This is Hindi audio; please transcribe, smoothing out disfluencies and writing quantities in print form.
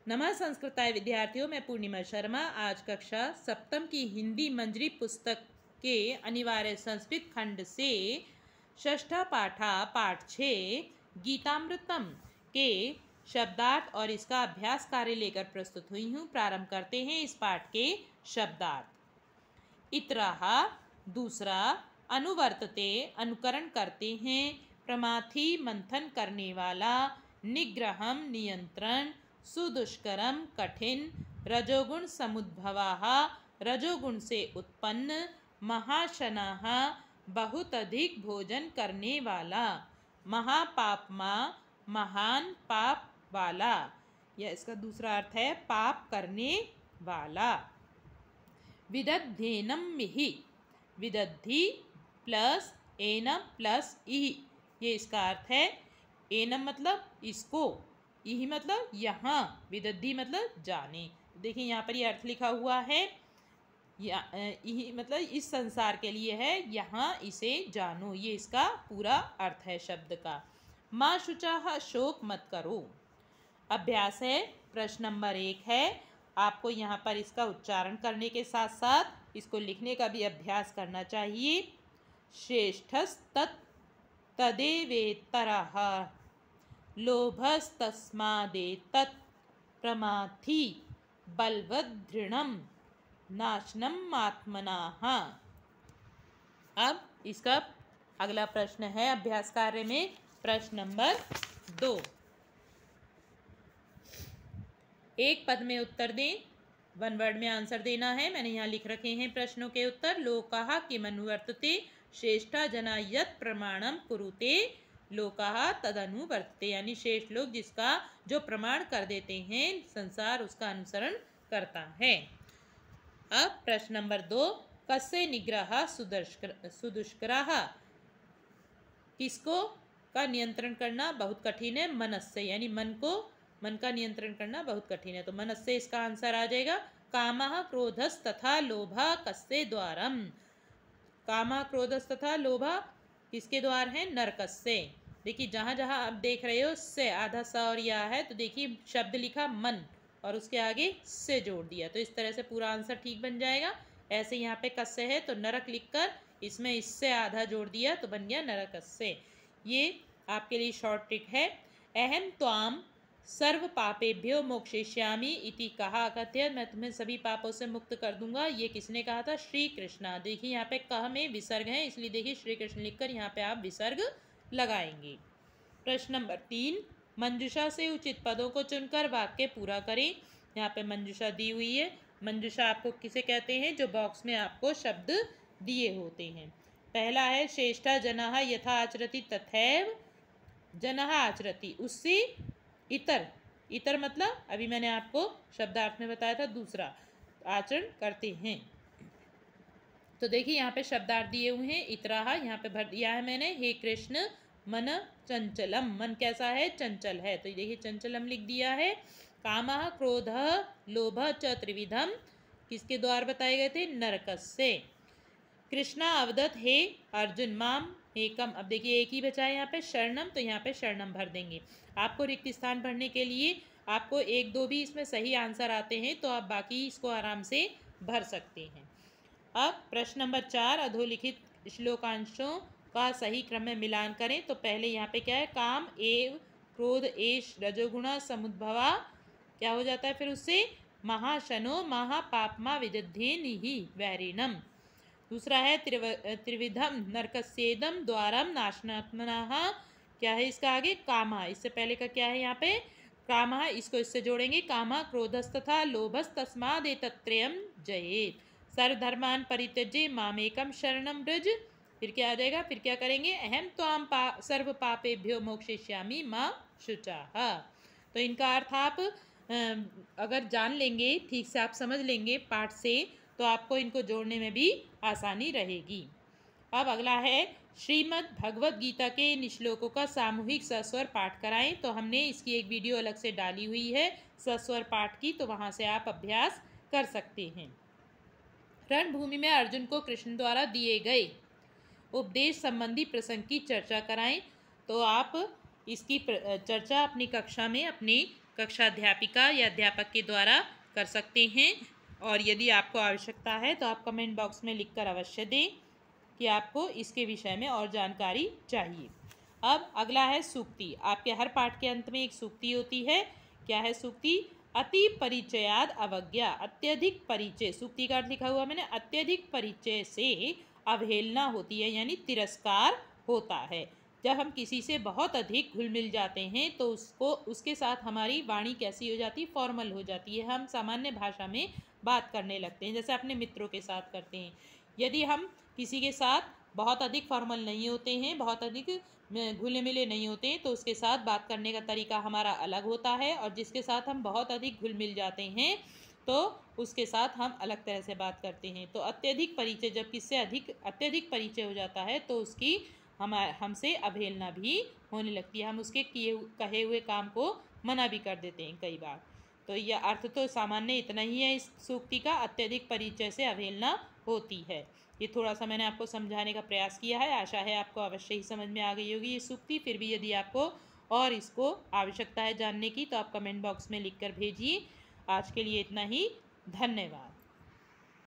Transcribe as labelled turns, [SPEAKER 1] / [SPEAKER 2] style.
[SPEAKER 1] नमः संस्कृताय विद्यार्थियों, मैं पूर्णिमा शर्मा। आज कक्षा सप्तम की हिंदी मंजरी पुस्तक के अनिवार्य संस्कृत खंड से षष्ठा पाठा पाठ 6 गीतामृतम के शब्दार्थ और इसका अभ्यास कार्य लेकर प्रस्तुत हुई हूँ। प्रारंभ करते हैं इस पाठ के शब्दार्थ। इतराह दूसरा, अनुवर्तते अनुकरण करते हैं, प्रमाथी मंथन करने वाला, निग्रहम नियंत्रण, सुदुष्करम कठिन, रजोगुण समुद्भवाः रजोगुण से उत्पन्न, महाशनाः बहुत अधिक भोजन करने वाला, महापापमा महान पाप वाला। यह इसका दूसरा अर्थ है पाप करने वाला। विदध्येनम मिहि, विदद्धि प्लस एनम प्लस इहि, ये इसका अर्थ है। एनम मतलब इसको, इहि मतलब यहाँ, विदद्धि मतलब जाने। देखिए यहाँ पर ये अर्थ लिखा हुआ है, इहि मतलब इस संसार के लिए है, यहाँ इसे जानो, ये इसका पूरा अर्थ है शब्द का। माँ शुचाः शोक मत करो। अभ्यास है, प्रश्न नंबर 1 है। आपको यहाँ पर इसका उच्चारण करने के साथ साथ इसको लिखने का भी अभ्यास करना चाहिए। श्रेष्ठस्तत् तदेवेतरः, लोभस्तस्मादेतत्, प्रमाथी बलवदृढं, नाशनम् आत्मनाः। अब इसका अगला प्रश्न है अभ्यास कार्य में, प्रश्न नंबर 2। एक पद में उत्तर दें, 1 वर्ड में आंसर देना है। मैंने यहाँ लिख रखे हैं प्रश्नों के उत्तर। लोकाः किमनुवर्तते, श्रेष्ठा जना यत् प्रमाणम कुरुते, लोकाः तदनुवर्तते, यानी श्रेष्ठ लोग जिसका जो प्रमाण कर देते हैं, संसार उसका अनुसरण करता है। अब प्रश्न नंबर 2, कस्य निग्रह सुदुष्करः, किसको का नियंत्रण करना बहुत कठिन है, मनस्य, यानी मन का नियंत्रण करना बहुत कठिन है, तो मनस्य इसका आंसर आ जाएगा। कामः क्रोधस् तथा लोभः कस्य द्वारम, कामः क्रोधस् तथा लोभः किसके द्वार है, नरकस्य। देखिए जहाँ जहाँ आप देख रहे हो से आधा स और या है, तो देखिए शब्द लिखा मन और उसके आगे से जोड़ दिया, तो इस तरह से पूरा आंसर ठीक बन जाएगा। ऐसे यहाँ पे कस्य है तो नरक लिखकर इसमें इससे आधा जोड़ दिया तो बन गया नरकस्य। ये आपके लिए शॉर्ट ट्रिक है। अहम त्वाम सर्व पापेभ्यो मोक्षयिष्यामि इति कहा कथ्य, मैं तुम्हें सभी पापों से मुक्त कर दूंगा, ये किसने कहा था, श्री कृष्णा। देखिए यहाँ पे कह में विसर्ग है, इसलिए देखिए श्री कृष्ण लिखकर यहाँ पे आप विसर्ग लगाएंगे। प्रश्न नंबर 3, मंजूषा से उचित पदों को चुनकर वाक्य पूरा करें। यहाँ पे मंजूषा दी हुई है। मंजूषा आपको किसे कहते हैं, जो बॉक्स में आपको शब्द दिए होते हैं। पहला है श्रेष्ठा जनः यथा आचरति तथैव जनः आचरति, उससे इतर, इतर मतलब अभी मैंने आपको शब्दार्थ में बताया था, दूसरा आचरण करते हैं। तो देखिए यहाँ पे शब्दार्थ दिए हुए हैं। इतराह यहाँ पे भर दिया है मैंने, हे कृष्ण मन चंचलम, मन कैसा है, चंचल है, तो देखिए चंचलम लिख दिया है। कामः क्रोधः लोभः च त्रिविधम किसके द्वार बताए गए थे, नरकस्य। कृष्णा अवदत हे अर्जुन माम एकम, अब देखिए एक ही बचा है यहाँ पे शरणम, तो यहाँ पे शरणम भर देंगे। आपको रिक्त स्थान भरने के लिए आपको 1-2 भी इसमें सही आंसर आते हैं तो आप बाकी इसको आराम से भर सकते हैं। अब प्रश्न नंबर 4, अधोलिखित श्लोकांशों का सही क्रम में मिलान करें। तो पहले यहाँ पे क्या है, काम एव क्रोध एष रजोगुणा समुद्भवा, क्या हो जाता है फिर उससे, महाशनो महापापमा विदध्येनिहि वैरिणम। दूसरा है त्रिविधम नरकस्येदम द्वारम नाशनात्मनः, क्या है इसका आगे, कामः, इससे पहले का क्या है यहाँ पे, कामः, इसको इससे जोड़ेंगे, कामः क्रोधस्तथा लोभस्तस्मादेतत्त्रयं जयेत्, सर्वधर्मान् परित्यज्य मामेकं शरणं व्रज। फिर क्या आ जाएगा, फिर क्या करेंगे, अहम त्वाम सर्व पापेभ्यो मोक्षयिष्यामि माँ शुचाः। तो इनका अर्थ आप अगर जान लेंगे, ठीक से आप समझ लेंगे पाठ से, तो आपको इनको जोड़ने में भी आसानी रहेगी। अब अगला है, श्रीमद् भगवद गीता के इन श्लोकों का सामूहिक सस्वर पाठ कराएं। तो हमने इसकी एक वीडियो अलग से डाली हुई है सस्वर पाठ की, तो वहाँ से आप अभ्यास कर सकते हैं। रणभूमि में अर्जुन को कृष्ण द्वारा दिए गए उपदेश संबंधी प्रसंग की चर्चा कराएं। तो आप इसकी चर्चा अपनी कक्षा में अपनी कक्षा अध्यापिका या अध्यापक के द्वारा कर सकते हैं। और यदि आपको आवश्यकता है तो आप कमेंट बॉक्स में लिखकर अवश्य दें कि आपको इसके विषय में और जानकारी चाहिए। अब अगला है सूक्ति। आपके हर पाठ के अंत में एक सूक्ति होती है। क्या है सूक्ति? अति परिचयाद अवज्ञा, अत्यधिक परिचय। सूक्ति का अर्थ लिखा हुआ मैंने, अत्यधिक परिचय से अवहेलना होती है, यानी तिरस्कार होता है। जब हम किसी से बहुत अधिक घुल मिल जाते हैं तो उसके साथ हमारी वाणी कैसी हो जाती है? फॉर्मल हो जाती है। हम सामान्य भाषा में बात करने लगते हैं, जैसे अपने मित्रों के साथ करते हैं। यदि हम किसी के साथ बहुत अधिक फॉर्मल नहीं होते हैं, बहुत अधिक घुले मिले नहीं होते हैं, तो उसके साथ बात करने का तरीका हमारा अलग होता है। और जिसके साथ हम बहुत अधिक घुल मिल जाते हैं तो उसके साथ हम अलग तरह से बात करते हैं। तो अत्यधिक परिचय, जब किससे अत्यधिक परिचय हो जाता है तो उसकी हमसे अवहेलना भी होने लगती है। हम उसके कहे हुए काम को मना भी कर देते हैं कई बार। तो यह अर्थ तो सामान्य इतना ही है इस सूक्ति का, अत्यधिक परिचय से अवहेलना होती है। ये थोड़ा सा मैंने आपको समझाने का प्रयास किया है। आशा है आपको अवश्य ही समझ में आ गई होगी ये सूक्ति। फिर भी यदि आपको और इसको आवश्यकता है जानने की तो आप कमेंट बॉक्स में लिखकर भेजिए। आज के लिए इतना ही। धन्यवाद।